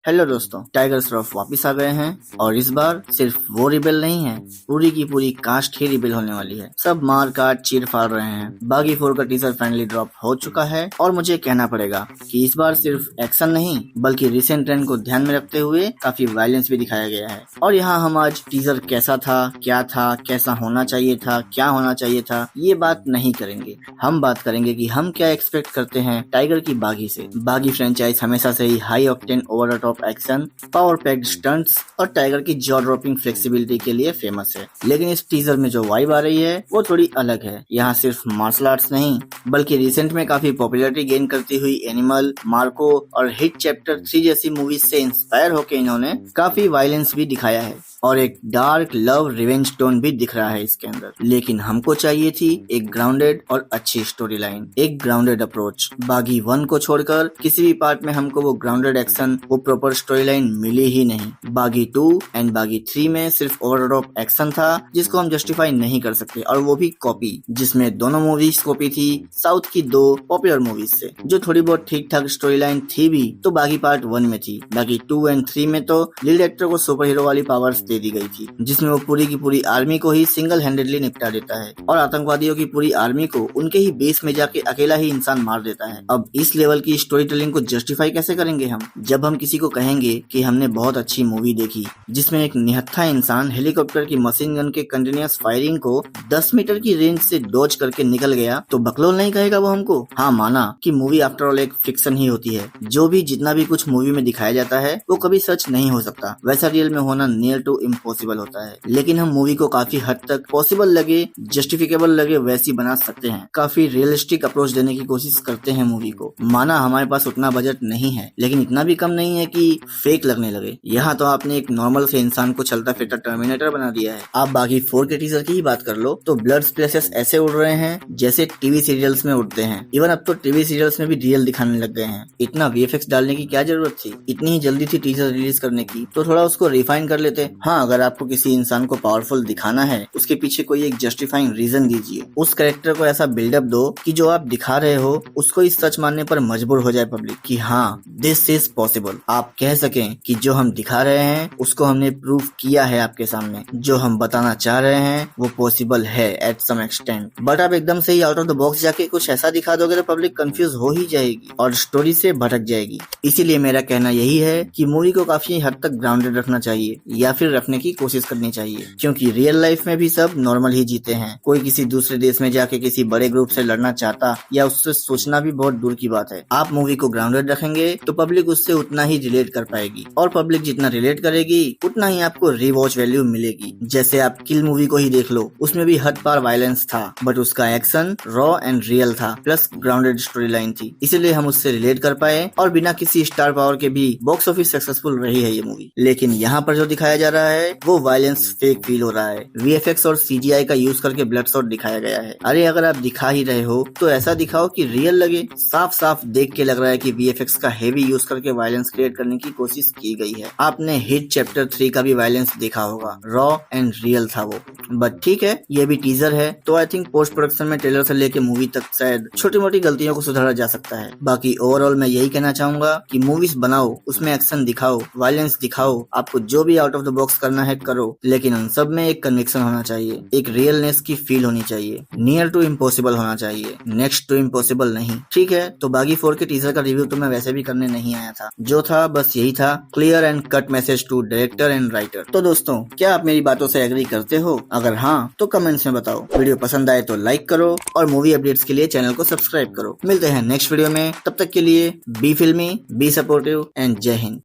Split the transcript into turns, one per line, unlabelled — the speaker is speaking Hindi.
हेलो दोस्तों, टाइगर श्रॉफ वापिस आ गए हैं और इस बार सिर्फ वो रिबेल नहीं है, पूरी की पूरी कास्ट ही रिबेल होने वाली है। सब मार काट चीर फाड़ रहे हैं। बागी 4 का टीजर फाइनली ड्रॉप हो चुका है और मुझे कहना पड़ेगा कि इस बार सिर्फ एक्शन नहीं बल्कि रिसेंट ट्रेंड को ध्यान में रखते हुए काफी वायलेंस भी दिखाया गया है। और यहाँ हम आज टीजर कैसा था, कैसा होना चाहिए था, क्या होना चाहिए था, ये बात नहीं करेंगे। हम बात करेंगे कि हम क्या एक्सपेक्ट करते हैं टाइगर की बागी से। बागी फ्रेंचाइज हमेशा से ही high octane over the top action, power packed stunts और टाइगर की जॉ ड्रॉपिंग फ्लेक्सिबिलिटी के लिए फेमस है। लेकिन इस टीजर में जो वाइब आ रही है वो थोड़ी अलग है। यहाँ सिर्फ मार्शल आर्ट्स नहीं बल्कि रिसेंट में काफी पॉपुलैरिटी गेन करती हुई एनिमल, मार्को और हिट चैप्टर 3 जैसी मूवीज से इंस्पायर होकर इन्होंने काफी वायलेंस भी दिखाया है और एक डार्क लव रिवेंज टोन भी दिख रहा है इसके अंदर। लेकिन हमको चाहिए थी एक ग्राउंडेड और अच्छी स्टोरी लाइन, एक ग्राउंडेड अप्रोच। बागी 1 को छोड़कर किसी भी पार्ट में हमको वो ग्राउंडेड एक्शन, वो प्रॉपर स्टोरी लाइन मिली ही नहीं। बागी 2 एंड बागी 3 में सिर्फ ओवर द टॉप एक्शन था जिसको हम जस्टिफाई नहीं कर सकते, और वो भी कॉपी, जिसमें दोनों मूवीज कॉपी थी साउथ की 2 पॉपुलर मूवीज से। जो थोड़ी बहुत ठीक ठाक स्टोरी लाइन थी भी तो बागी पार्ट 1 में थी। बागी 2 एंड 3 में तो लीड एक्टर को सुपर हीरो वाली पावर्स दे दी गई थी, जिसमें वो पूरी की पूरी आर्मी को ही सिंगल हैंडेडली निपटा देता है और आतंकवादियों की पूरी आर्मी को उनके ही बेस में जाके अकेला ही इंसान मार देता है। अब इस लेवल की स्टोरी टेलिंग को जस्टिफाई कैसे करेंगे हम, जब हम किसी को कहेंगे कि हमने बहुत अच्छी मूवी देखी जिसमें एक निहत्था इंसान हेलीकॉप्टर की मशीन गन के कंटिन्यूअस फायरिंग को 10 मीटर की रेंज से डॉज करके निकल गया, तो बकलोल नहीं कहेगा वो हमको। हाँ, माना कि मूवी आफ्टर ऑल एक फिक्शन ही होती है। जो भी जितना भी कुछ मूवी में दिखाया जाता है वो कभी सच नहीं हो सकता, वैसा रियल में होना नियर टू इम्पॉसिबल होता है। लेकिन हम मूवी को काफी हद तक पॉसिबल लगे, जस्टिफिकेबल लगे वैसी बना सकते हैं। काफी रियलिस्टिक अप्रोच देने की कोशिश करते हैं मूवी को। माना हमारे पास उतना बजट नहीं है, लेकिन इतना भी कम नहीं है कि फेक लगने लगे। यहाँ तो आपने एक नॉर्मल से इंसान को चलता फिरता टर्मिनेटर बना दिया है। आप बागी 4 के टीजर की ही बात कर लो तो ब्लड स्प्लैशेस ऐसे उड़ रहे हैं जैसे टीवी सीरियल्स में उड़ते हैं। इवन अब तो टीवी सीरियल्स में भी रियल दिखाने लग गए हैं। इतना वीएफएक्स डालने की क्या जरूरत थी? इतनी ही जल्दी थी टीजर रिलीज करने की तो थोड़ा उसको रिफाइन कर लेते। हाँ, अगर आपको किसी इंसान को पावरफुल दिखाना है उसके पीछे कोई एक जस्टिफाइंग रीजन दीजिए। उस कैरेक्टर को ऐसा बिल्डअप दो कि जो आप दिखा रहे हो उसको इस सच मानने पर मजबूर हो जाए पब्लिक कि हाँ, दिस इज पॉसिबल। आप कह सकें कि जो हम दिखा रहे हैं उसको हमने प्रूव किया है आपके सामने। जो हम बताना चाह रहे हैं वो पॉसिबल है एट सम एक्सटेंट। बट आप एकदम से ही आउट ऑफ द बॉक्स जाके कुछ ऐसा दिखा दोगे तो पब्लिक कंफ्यूज हो ही जाएगी और स्टोरी से भटक जाएगी। इसीलिए मेरा कहना यही है कि मूवी को काफी हद तक ग्राउंडेड रखना चाहिए या फिर रखने की कोशिश करनी चाहिए, क्योंकि रियल लाइफ में भी सब नॉर्मल ही जीते हैं। कोई किसी दूसरे देश में जाके किसी बड़े ग्रुप से लड़ना चाहता या उससे सोचना भी बहुत दूर की बात है। आप मूवी को ग्राउंडेड रखेंगे तो पब्लिक उससे उतना ही रिलेट कर पाएगी, और पब्लिक जितना रिलेट करेगी उतना ही आपको रिवॉच वैल्यू मिलेगी। जैसे आप किल मूवी को ही देख लो, उसमें भी हद पार वायलेंस था बट उसका एक्शन रॉ एंड रियल था, प्लस ग्राउंडेड स्टोरी लाइन थी, इसीलिए हम उससे रिलेट कर पाए और बिना किसी स्टार पावर के भी बॉक्स ऑफिस सक्सेसफुल रही है ये मूवी। लेकिन यहाँ पर जो दिखाया जा रहा है वो वायलेंस फेक फील हो रहा है। वीएफएक्स और सीजीआई का यूज करके ब्लड शॉट दिखाया गया है। अरे अगर आप दिखा ही रहे हो तो ऐसा दिखाओ कि रियल लगे। साफ साफ देख के लग रहा है कि वीएफएक्स का हेवी यूज करके वायलेंस क्रिएट करने की कोशिश की गई है। आपने हिट चैप्टर 3 का भी वायलेंस देखा होगा, रॉ एंड रियल था वो। बट ठीक है, ये भी टीजर है तो आई थिंक पोस्ट प्रोडक्शन में ट्रेलर से लेके मूवी तक शायद छोटी मोटी गलतियों को सुधारा जा सकता है। बाकी ओवरऑल मैं यही कहना चाहूंगा कि मूवीज बनाओ, उसमें एक्शन दिखाओ, वायलेंस दिखाओ, आपको जो भी आउट ऑफ द बॉक्स करना है करो, लेकिन उन सब में एक कन्विक्शन होना चाहिए, एक रियलनेस की फील होनी चाहिए, नियर टू इम्पॉसिबल होना चाहिए, नेक्स्ट टू इम्पॉसिबल नहीं। ठीक है, तो बागी 4 के टीजर का रिव्यू तो मैं वैसे भी करने नहीं आया था, जो था बस यही था, clear and cut message to director and writer. तो दोस्तों, क्या आप मेरी बातों से एग्री करते हो? अगर हाँ तो कमेंट्स में बताओ। वीडियो पसंद आए तो लाइक करो और मूवी अपडेट्स के लिए चैनल को सब्सक्राइब करो। मिलते हैं नेक्स्ट वीडियो में, तब तक के लिए बी फिल्मी, बी सपोर्टिव एंड जय हिंद।